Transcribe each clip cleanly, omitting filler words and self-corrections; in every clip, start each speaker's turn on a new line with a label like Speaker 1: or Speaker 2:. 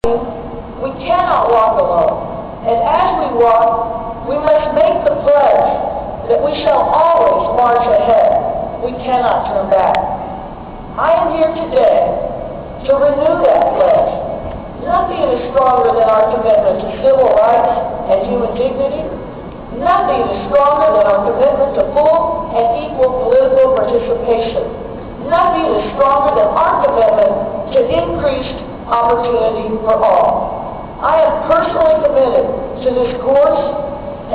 Speaker 1: We cannot walk alone. And as we walk, we must make the pledge that we shall always march ahead. We cannot turn back. I am here today to renew that pledge. Nothing is stronger than our commitment to civil rights and human dignity. Nothing is stronger than our commitment to full and equal political participation. Nothing is stronger than our commitment to increased opportunity for all. I am personally committed to this course,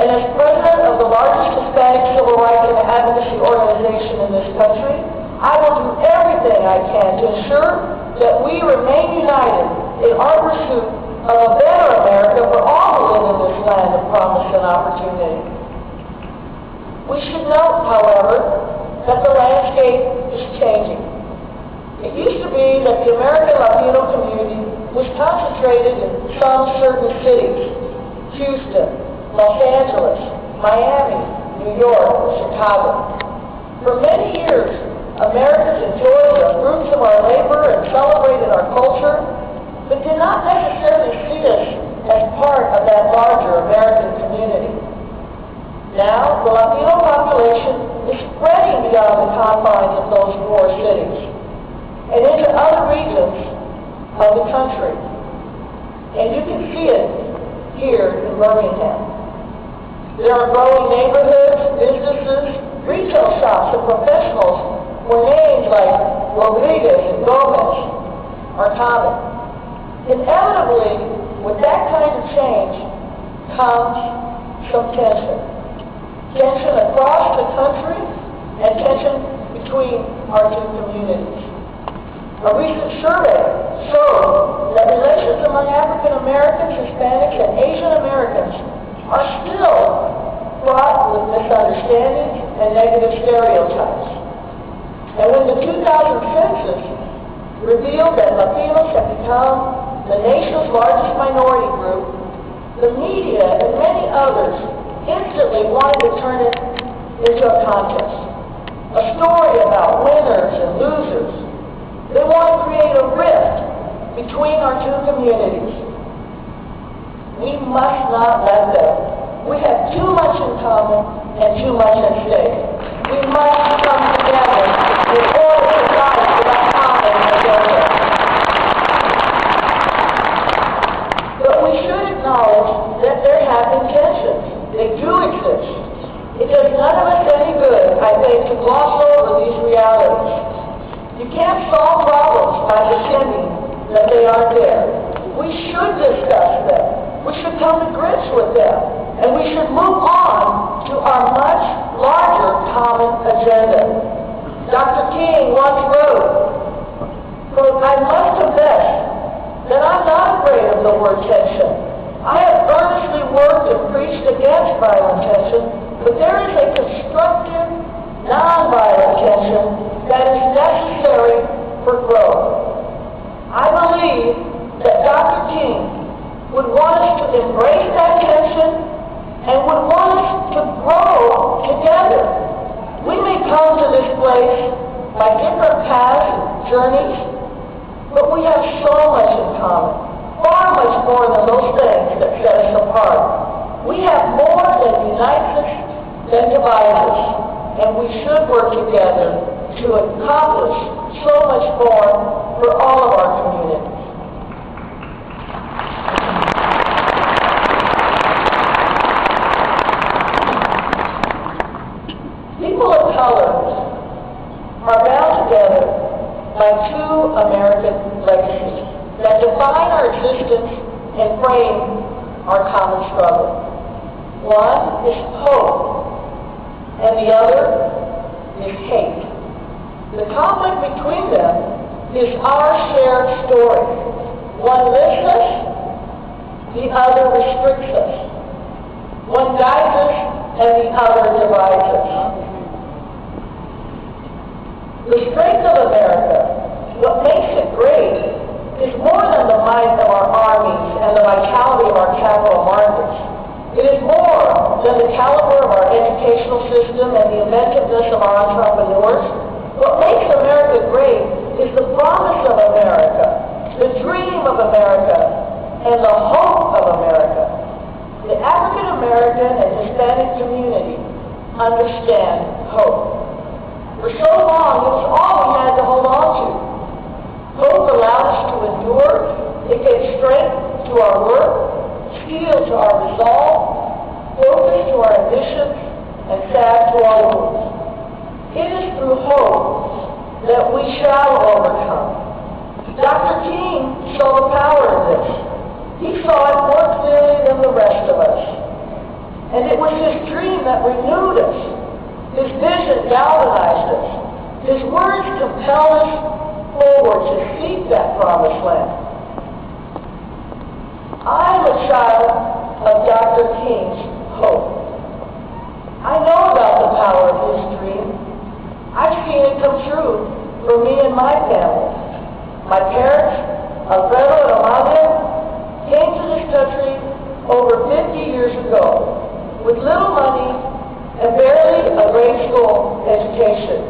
Speaker 1: and as president of the largest Hispanic civil rights and advocacy organization in this country, I will do everything I can to ensure that we remain united in our pursuit of a better America for all who live in this land of promise and opportunity. We should note, however, that the landscape is changing. It used to be that the American Latino community was concentrated in some certain cities: Houston, Los Angeles, Miami, New York, Chicago. For many years, Americans enjoyed the fruits of our labor and celebrated our culture, but did not necessarily see us as part of that larger American community. Now, the Latino population is spreading beyond the confines of those four cities and into other regions of the country. And you can see it here in Birmingham. There are growing neighborhoods, businesses, retail shops, and professionals where names like Rodriguez and Gomez are common. Inevitably, with that kind of change comes some tension. Tension across the country and tension between our two communities. A recent survey showed that relations among African Americans, Hispanics, and Asian Americans are still fraught with misunderstandings and negative stereotypes. And when the 2000 census revealed that Latinos have become the nation's largest minority group, the media and many others instantly wanted to turn it into a contest. A story about winners and losers. They want to create a rift between our two communities. We must not let them. We have too much in common and too much at stake. We must come together in order to fight for that common agenda. But we should acknowledge that there have been tensions. They do exist. It does none of us any good, I think, to gloss over these realities. You can't solve problems by pretending that they aren't there. We should discuss them. We should come to grips with them. And we should move on to our much larger common agenda. Dr. King once wrote, quote, "I must confess that I'm not afraid of the word tension. I have earnestly worked and preached against violent tension, but there is a constructive, nonviolent tension that is necessary for growth." I believe that Dr. King would want us to embrace that tension and would want us to grow together. We may come to this place by different paths and journeys, but we have so much in common, far much more than those things that set us apart. We have more that unites us than divides us, and we should work together to accomplish so much more for all of our communities. People of color are bound together by two American legacies that define our existence and frame our common struggle. One is hope, and the other is hate. The conflict between them is our shared story. One lifts us, the other restricts us. One guides us, and the other divides us. The strength of America, what makes it great, is more than the might of our armies and the vitality of our capital markets. It is more than the caliber of our educational system and the inventiveness of our entrepreneurs. What makes America great is the promise of America, the dream of America, and the hope of America. The African American and Hispanic community understand hope. For so long, it was all we had to hold on to. Hope allowed us to endure. It gave strength to our work, steel to our resolve, focus to our ambitions, and salve to our wounds. It is through hope that we shall overcome. Dr. King saw the power of this. He saw it more clearly than the rest of us. And it was his dream that renewed us. His vision galvanized us. His words compelled us forward to seek that promised land. I'm a child of Dr. King's hope. I know about the power of his dream. I've seen it come true for me and my family. My parents, Alfredo and Amalia, came to this country over 50 years ago with little money and barely a grade school education.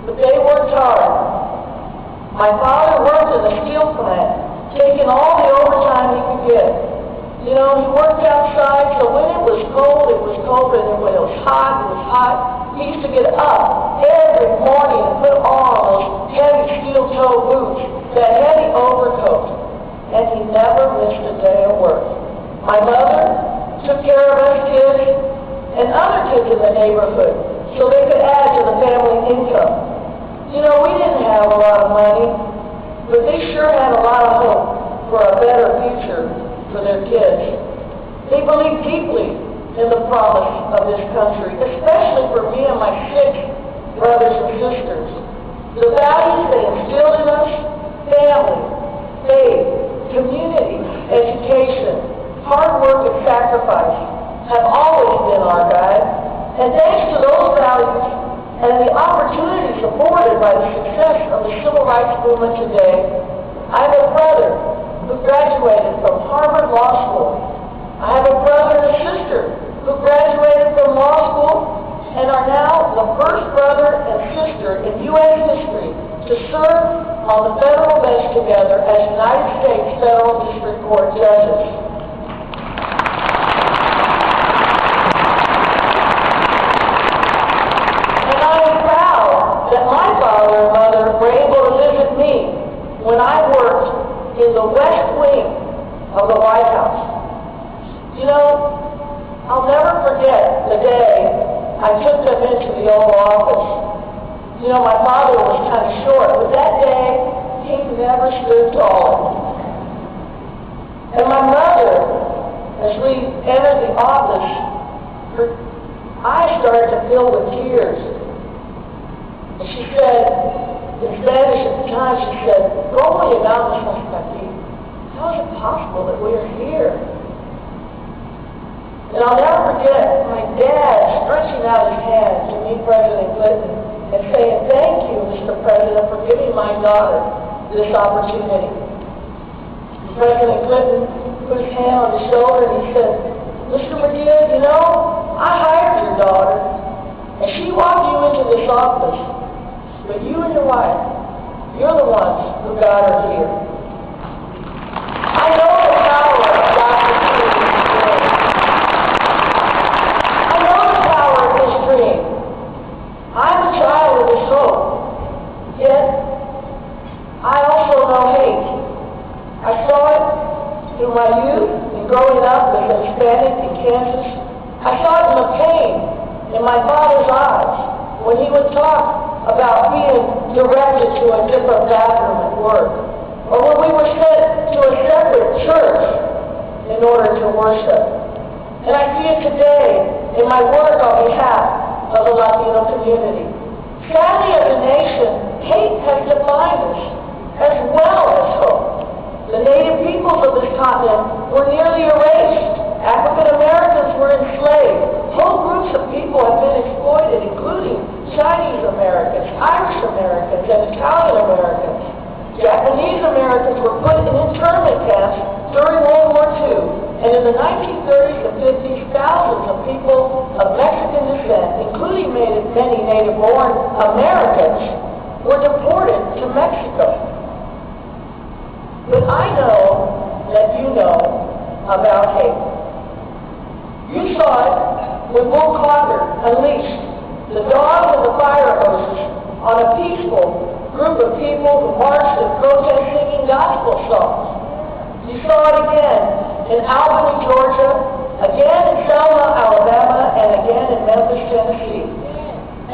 Speaker 1: But they worked hard. My father worked in the steel plant, taking all the overtime he could get. You know, he worked outside, so when it was cold, and when it was hot, He used to get up every morning and put on those heavy steel-toe boots, that heavy overcoat, and he never missed a day of work. My mother took care of us kids and other kids in the neighborhood so they could add to the family income. You know, we didn't have a lot of money, but they sure had a lot of hope for a better future for their kids. They believed deeply in the promise of this country, especially for me and my 6 brothers and sisters. The values they instilled in us, family, faith, community, education, hard work and sacrifice, have always been our guide. And thanks to those values and the opportunities afforded by the success of the civil rights movement today, I have a brother who graduated from Harvard Law School. I have a brother and a sister who graduated from law school and are now the first brother and sister in U.S. history to serve on the federal bench together as United States Federal District Court judges. And I am proud that my father and mother were able to visit me when I worked in the West Wing of the White House. You know, I'll never forget the day I took them into the Oval Office. You know, my father was kind of short, but that day, he never stood taller. And my mother, as we entered the office, her eyes started to fill with tears. And she said, in Spanish at the time, she said, "¿Cómo llegamos hasta aquí? How is it possible that we are here?" And I'll never forget my dad stretching out his hand to meet President Clinton and saying, "Thank you, Mr. President, for giving my daughter this opportunity." And President Clinton put his hand on his shoulder and he said, "Mr. Murguia, you know, I hired your daughter, and she walked you into this office, but you and your wife, you're the ones who got her here." I know the power of Dr. King's dream. I know the power of his dream. I'm a child of his hope. Yet, I also know hate. I saw it through my youth and growing up as a Hispanic in Kansas. I saw it in the pain in my father's eyes when he would talk about being directed to a different bathroom at work, or when we were sent to a separate church in order to worship. And I see it today in my work on behalf of the Latino community. Sadly, as a nation, hate has defined us, as well as hope. The native peoples of this continent were nearly erased. African Americans were enslaved. Whole groups of people have been exploited, including Chinese Americans, Irish Americans, and Italian Americans. Japanese Americans were put in internment camps during World War II, and in the 1930s and 50s, thousands of people of Mexican descent, including many native-born Americans, were deported to Mexico. But I know that you know about hate. You saw it when Bull Connor unleashed the dogs and the fire hoses on a peaceful group of people who marched and protested singing gospel songs. You saw it again in Albany, Georgia, again in Selma, Alabama, and again in Memphis, Tennessee.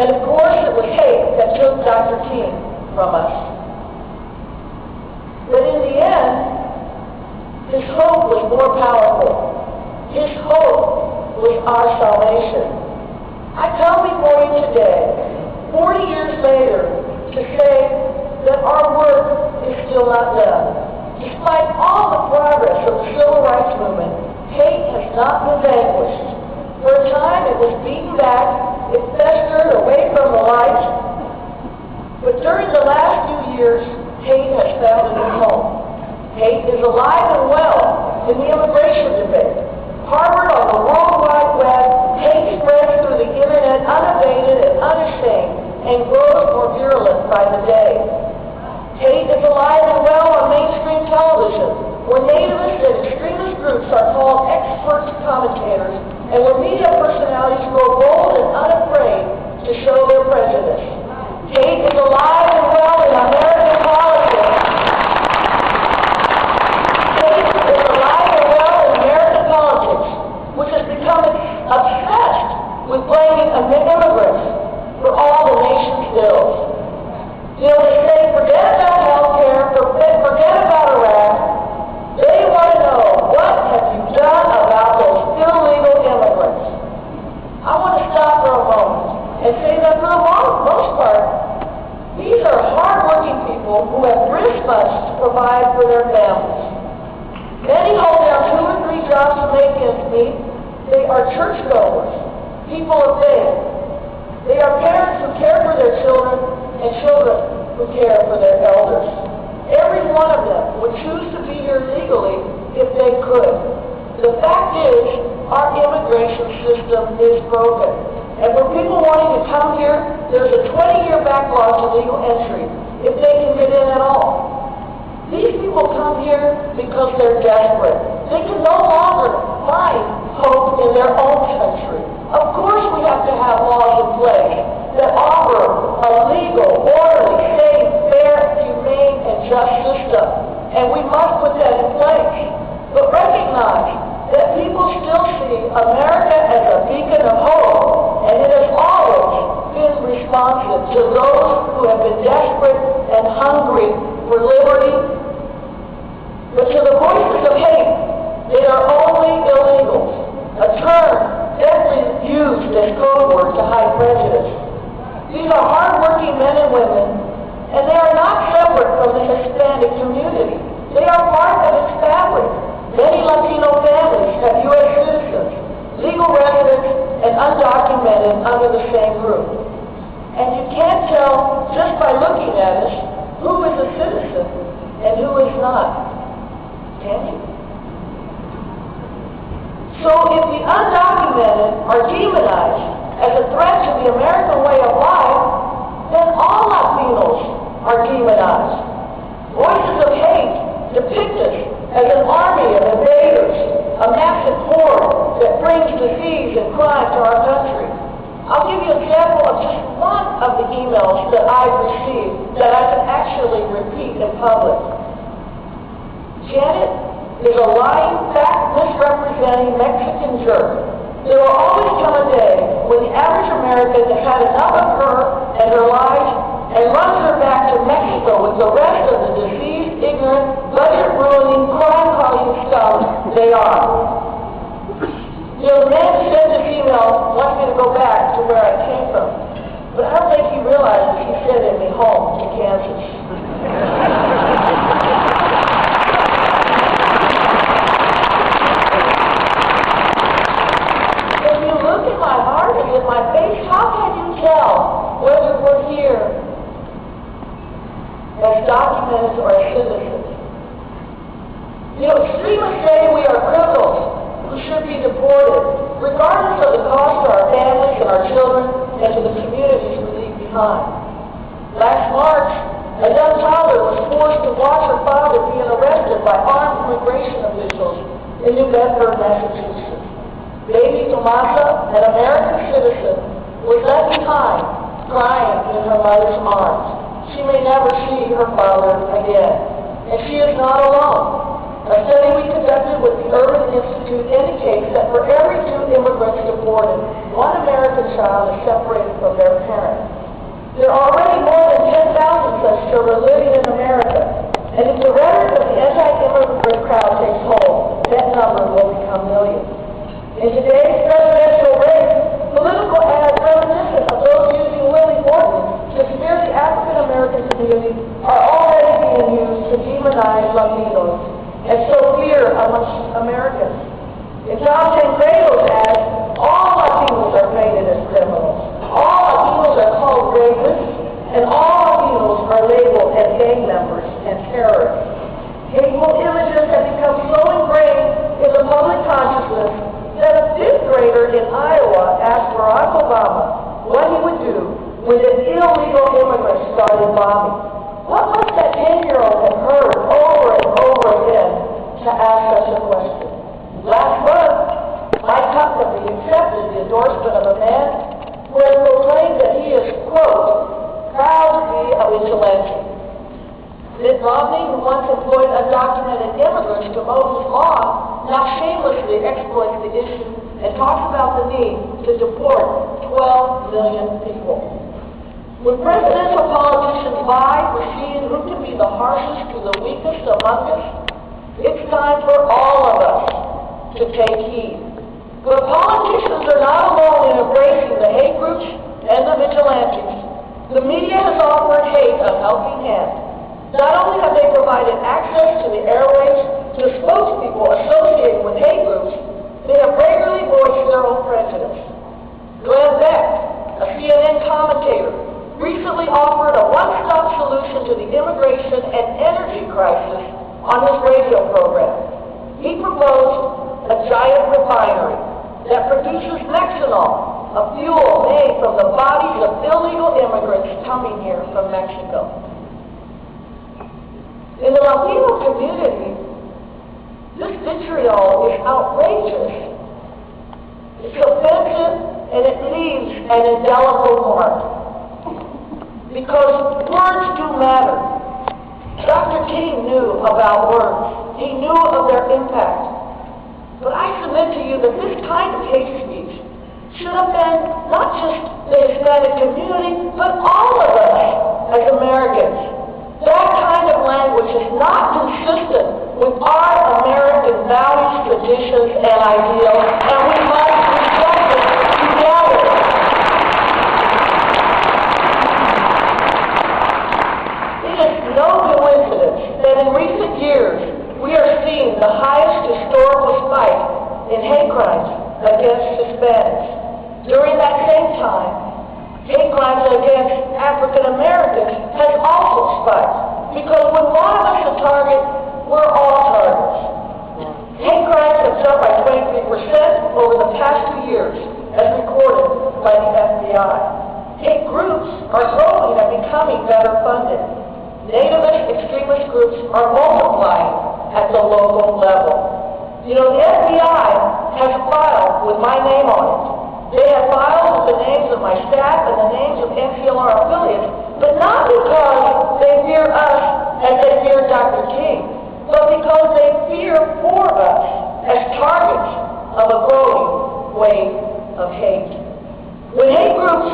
Speaker 1: And of course, it was hate that took Dr. King from us. But in the end, his hope was more powerful. His hope was our salvation. I come before you today, 40 years later, to say that our work is still not done. Despite all the progress of the civil rights movement, hate has not been vanquished. For a time, it was beaten back, it festered away from the light. But during the last few years, hate has found a new home. Hate is alive and well in the immigration debate. Harbored on the World Wide Web, hate spreads through the internet unabated and unashamed and grows more virulent by the day. Hate is alive and well on mainstream television, where nativist and extremist groups are called expert commentators, and where media personalities grow bold and unafraid to show their prejudice. Hate is alive and well in American politics. Hate is alive and well in American politics, which has become obsessed with blaming immigrants for all the nation's ills. You know, they say, forget about health care, forget about Iraq. They want to know, what have you done about those illegal immigrants? I want to stop for a moment and say that for the most part, these are hard-working people who have risked much to provide for their families. Many hold down 2 or 3 jobs to make ends meet. They are churchgoers, people of faith. They are parents who care for their children and children who care for their elders. Every one of them would choose to be here legally if they could. The fact is, our immigration system is broken. And for people wanting to come here, there's a 20-year backlog to legal entry, if they can get in at all. These people come here because they're desperate. They can no longer find hope in their own country. Of course we have to have laws in place that offer a legal, orderly, safe, fair, humane, and just system. And we must put that in place. But recognize that people still see America as a beacon of hope, and it has always been responsive to those who have been desperate and hungry for liberty. But to the voices of hate, they are only illegals, a term deftly used as code word to hide prejudice. These are hard-working men and women, and they are not separate from the Hispanic community. They are part of its fabric. Many Latino families have U.S. citizens, legal residents, and undocumented under the same roof. And you can't tell just by looking at us who is a citizen and who is not. Can you? So if the undocumented are demonized as a threat to the American way of life, then all Latinos are demonized. Voices of hate depict us as an army of invaders, a massive horde that brings disease and crime to our country. I'll give you an example of just one of the emails that I've received that I can actually repeat in public. Janet is a lying, fact misrepresenting Mexican jerk. There will always come a day when the average American has had enough of her and her lies and runs her back to Mexico with the rest of the diseased, ignorant, budget-ruining, crime-causing scum they are. You know, the man who sent this email wants me to go back to where I came from. But I don't think he realizes he's sending me home to Kansas. If you look at my heart and at my face, how can you tell whether we're here as documented or as citizens? You know, extremists say we are criminals who should be deported, regardless of the cost to our families and our children and to the communities we leave behind. Last March, a young toddler was forced to watch her father being arrested by armed immigration officials in New Bedford, Massachusetts. Baby Tomasa, an American citizen, was left behind, crying in her mother's arms. She may never see her father again, and she is not alone. A study we conducted with the Urban Institute indicates that for every 2 immigrants deported, 1 American child is separated from their parent. There are already more than 10,000 such children living in America, and if the rhetoric of the anti-immigrant crowd takes hold, that number will become millions. In today's presidential race, political ads reminiscent of those using Willie Horton to smear the African-American community are already being used to demonize Latinos and sow fear amongst Americans. In Tom Tancredo's ad, all Latinos are painted as criminals. All Latinos are called rapists, and all Latinos are labeled as gang members and terrorists. Hateful images have become so ingrained in the public consciousness that a 5th grader in Iowa asked Barack Obama what he would do when an illegal immigrant started bombing. What must that 10-year-old have heard over and over again to ask such a question? Last month, my company accepted the endorsement of a man who has proclaimed that he is, quote, proud to be a vigilante. Mitt Romney, who once employed undocumented immigrants to mow his lawn, now shamelessly exploits the issue and talks about the need to deport 12 million people. When presidential politicians vie for seeing who can be the harshest to the weakest among us, it's time for all of us to take heed. But politicians are not alone in embracing the hate groups and the vigilantes. The media has offered hate a helping hand. Not only have they provided access to the airwaves to spokespeople associated with hate groups, they have regularly voiced their own prejudice. Glenn Beck, a CNN commentator, recently offered a one-stop solution to the immigration and energy crisis on his radio program. He proposed a giant refinery that produces Nacional, a fuel made from the bodies of illegal immigrants coming here from Mexico. In the Latino community, this vitriol is outrageous. It's offensive, and it leaves an indelible mark. Because words do matter. Dr. King knew about words. He knew of their impact. But I submit to you that this kind of hate speech should offend not just the Hispanic community, but all of us as Americans. That kind of language is not consistent with our American values, traditions, and ideals, and we must reject it together. It is no coincidence that in recent years we are seeing the highest historical spike in hate crimes against Hispanics. During that same time, hate crimes against African Americans has also spiked, because when one of us is a target, we're all targets. Hate crimes have jumped by 23% over the past 2 years, as recorded by the FBI. Hate groups are growing and becoming better funded. Nativist extremist groups are multiplying at the local level. You know, the FBI has a file with my name on it. They have files with the names of my staff and the names of NCLR affiliates, but not because they fear us as they fear Dr. King, but because they fear for us as targets of a growing wave of hate. When hate groups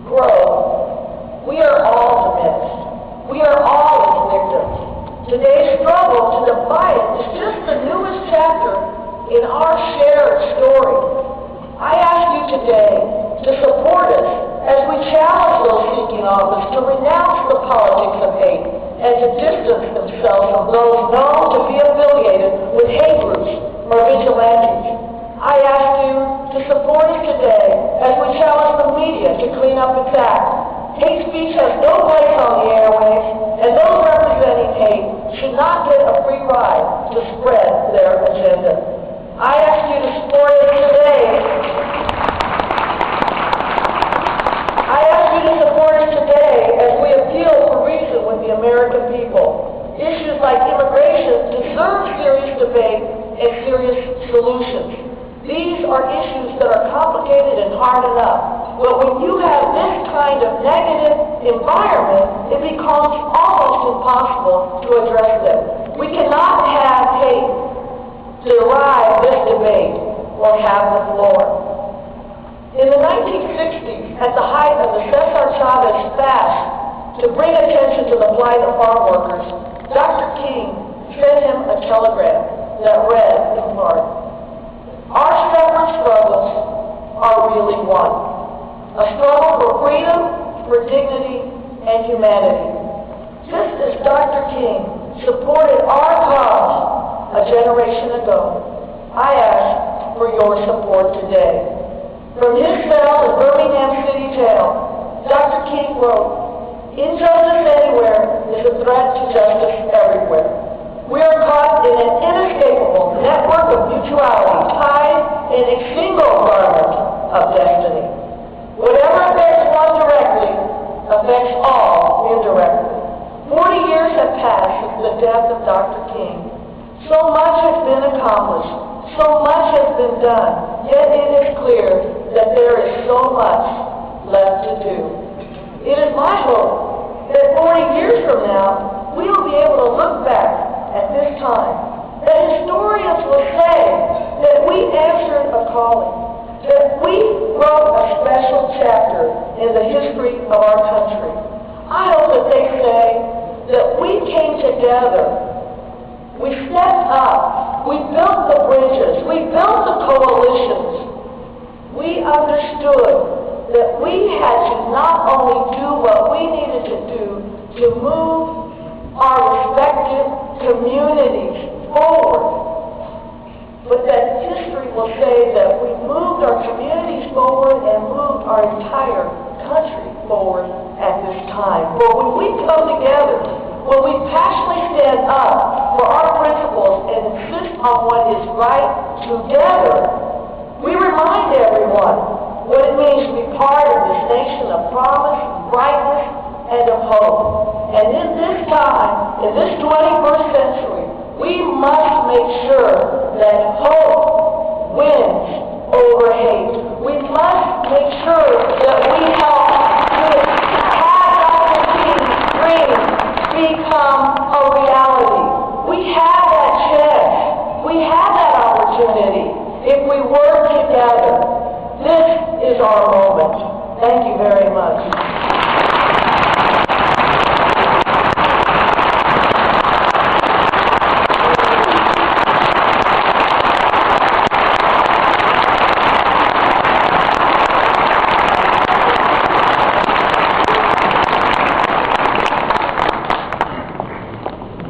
Speaker 1: grow, we are all diminished. We are all its victims. Today's struggle to defy it is just the newest chapter in our shared story. I ask you today to support us as we challenge those seeking office to renounce the politics of hate and to distance themselves from those known to be affiliated with hate groups or vigilantes. I ask you to support us today as we challenge the media to clean up its act. Hate speech has no place on the airwaves, and those representing hate should not get a free ride to spread their agenda. I ask you to support us today. I ask you to support us today as we appeal for reason with the American people. Issues like immigration deserve serious debate and serious solutions. These are issues that are complicated and hard enough. But when you have this kind of negative environment, it becomes almost impossible to address them. We cannot have hate derive this debate or have the floor. In the 1960s, at the height of the Cesar Chavez fast to bring attention to the plight of farm workers, Dr. King sent him a telegram that read in part, "Our separate struggles are really one. A struggle for freedom, for dignity, and humanity." Just as Dr. King supported our cause a generation ago, I ask for your support today. From his cell in Birmingham City Jail, Dr. King wrote, "Injustice anywhere is a threat to justice everywhere. We are caught in an inescapable network of mutuality, tied in a single garment of destiny. Whatever affects one directly affects all indirectly." 40 years have passed since the death of Dr. King. So much has been accomplished, so much has been done, yet it is clear that there is so much left to do. It is my hope that 40 years from now, we will be able to look back at this time, that historians will say that we answered a calling, that we wrote a special chapter in the history of our country. I hope that they say that we came together, we stepped up, we built the bridges, we built the coalitions. We understood that we had to not only do what we needed to do to move our respective communities forward, but that history will say that we moved our communities forward and moved our entire country forward at this time. But when we come together, when we passionately stand up for our principles and insist on what is right together, we remind everyone what it means to be part of this nation of promise, brightness, and of hope. And in this time, in this 21st century, we must make sure that hope wins over hate. We must make sure that we help to have Dr. King's dream become a reality. We have that chance. We have that opportunity if we work together. This is our moment. Thank you very much.